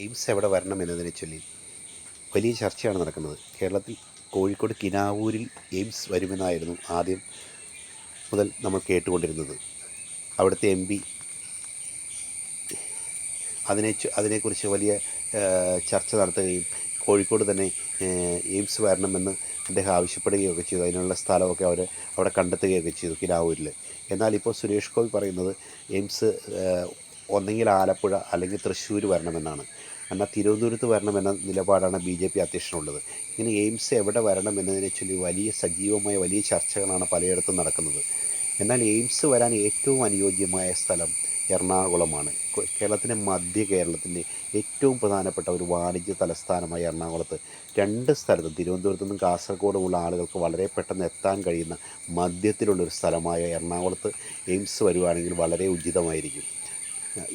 AIIMS എവിടെ വരണം എന്നതിനെ ചൊല്ലി വലിയ ചർച്ചയാണ് നടക്കുന്നത്. കേരളത്തിൽ കോഴിക്കോട് കിനാവൂരിൽ എയിംസ് വരുമെന്നായിരുന്നു ആദ്യം മുതൽ നമ്മൾ കേട്ടുകൊണ്ടിരുന്നത്. അവിടുത്തെ എം പി അതിനെക്കുറിച്ച് വലിയ ചർച്ച നടത്തുകയും കോഴിക്കോട് തന്നെ എയിംസ് വരണമെന്ന് അദ്ദേഹം ആവശ്യപ്പെടുകയൊക്കെ ചെയ്തു. അതിനുള്ള സ്ഥലമൊക്കെ അവിടെ കണ്ടെത്തുകയൊക്കെ ചെയ്തു കിനാവൂരിൽ. എന്നാൽ ഇപ്പോൾ സുരേഷ് ഗോപി പറയുന്നത് എയിംസ് ഒന്നെങ്കിൽ ആലപ്പുഴ അല്ലെങ്കിൽ തൃശ്ശൂർ വരണമെന്നാണ്. എന്നാൽ തിരുവനന്തപുരത്ത് വരണമെന്ന നിലപാടാണ് BJP അധ്യക്ഷനുള്ളത്. ഇങ്ങനെ എയിംസ് എവിടെ വരണം എന്നതിനെ ചൊല്ലി വലിയ സജീവമായ വലിയ ചർച്ചകളാണ് പലയിടത്തും നടക്കുന്നത്. എന്നാൽ എയിംസ് വരാൻ ഏറ്റവും അനുയോജ്യമായ സ്ഥലം എറണാകുളമാണ്. കേരളത്തിൻ്റെ മധ്യ കേരളത്തിൻ്റെ ഏറ്റവും പ്രധാനപ്പെട്ട ഒരു വാണിജ്യ തലസ്ഥാനമായ എറണാകുളത്ത് രണ്ട് സ്ഥലത്തും തിരുവനന്തപുരത്തു നിന്നും കാസർഗോഡുമുള്ള ആളുകൾക്ക് വളരെ പെട്ടെന്ന് എത്താൻ കഴിയുന്ന മധ്യത്തിലുള്ളൊരു സ്ഥലമായ എറണാകുളത്ത് എയിംസ് വരുവാണെങ്കിൽ വളരെ ഉചിതമായിരിക്കും.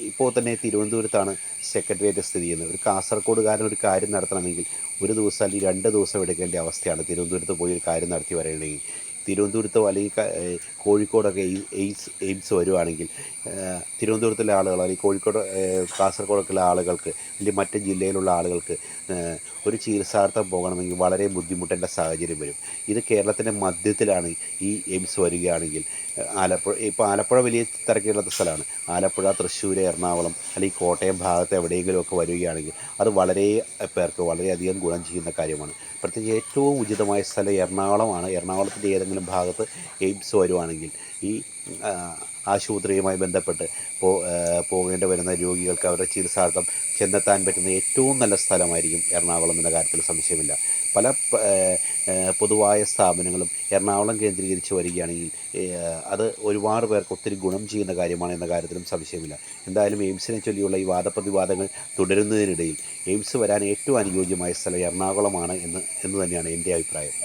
ഇപ്പോൾ തന്നെ തിരുവനന്തപുരത്താണ് സെക്രട്ടേറിയറ്റ് സ്ഥിതി ചെയ്യുന്നത്. ഒരു കാസർഗോഡുകാരൻ ഒരു കാര്യം നടത്തണമെങ്കിൽ ഒരു ദിവസം അല്ലെങ്കിൽ 2 ദിവസം എടുക്കേണ്ട അവസ്ഥയാണ് തിരുവനന്തപുരത്ത് പോയി ഒരു കാര്യം നടത്തി വരണമെങ്കിൽ. തിരുവനന്തപുരത്തോ അല്ലെങ്കിൽ കോഴിക്കോടൊക്കെ എയിംസ് വരുവാണെങ്കിൽ തിരുവനന്തപുരത്തുള്ള ആളുകൾ അല്ലെങ്കിൽ കോഴിക്കോട് കാസർഗോഡൊക്കെയുള്ള ആളുകൾക്ക് അല്ലെങ്കിൽ മറ്റ് ജില്ലയിലുള്ള ആളുകൾക്ക് ഒരു ചികിത്സാർത്ഥം പോകണമെങ്കിൽ വളരെ ബുദ്ധിമുട്ടേണ്ട സാഹചര്യം വരും. ഇത് കേരളത്തിൻ്റെ മധ്യത്തിലാണ് ഈ എയിംസ് വരികയാണെങ്കിൽ ഇപ്പോൾ ആലപ്പുഴ വലിയ തിരക്കില്ലാത്ത സ്ഥലമാണ്. ആലപ്പുഴ, തൃശ്ശൂർ, എറണാകുളം അല്ലെങ്കിൽ കോട്ടയം ഭാഗത്ത് എവിടെയെങ്കിലുമൊക്കെ വരികയാണെങ്കിൽ അത് വളരെ പേർക്ക് വളരെയധികം ഗുണം ചെയ്യുന്ന കാര്യമാണ്. പ്രത്യേകിച്ച് ഏറ്റവും ഉചിതമായ സ്ഥലം എറണാകുളമാണ്. എറണാകുളത്തിൻ്റെ ഏതെങ്കിലും ഭാഗത്ത് എയിംസ് വരുവാണെങ്കിൽ ഈ ആശുപത്രിയുമായി ബന്ധപ്പെട്ട് പോകേണ്ടി വരുന്ന രോഗികൾക്ക് അവരുടെ ചികിത്സാർത്ഥം ചെന്നെത്താൻ പറ്റുന്ന ഏറ്റവും നല്ല സ്ഥലമായിരിക്കും എറണാകുളം എന്ന കാര്യത്തിൽ സംശയമില്ല. പല പൊതുവായ സ്ഥാപനങ്ങളും എറണാകുളം കേന്ദ്രീകരിച്ച് വരികയാണെങ്കിൽ അത് ഒരുപാട് പേർക്ക് ഒത്തിരി ഗുണം ചെയ്യുന്ന കാര്യമാണ് എന്ന കാര്യത്തിലും സംശയമില്ല. എന്തായാലും എയിംസിനെ ചൊല്ലിയുള്ള ഈ വാദപ്രതിവാദങ്ങൾ തുടരുന്നതിനിടയിൽ എയിംസ് വരാൻ ഏറ്റവും അനുയോജ്യമായ സ്ഥലം എറണാകുളമാണ് എന്ന് തന്നെയാണ് എൻ്റെ അഭിപ്രായം.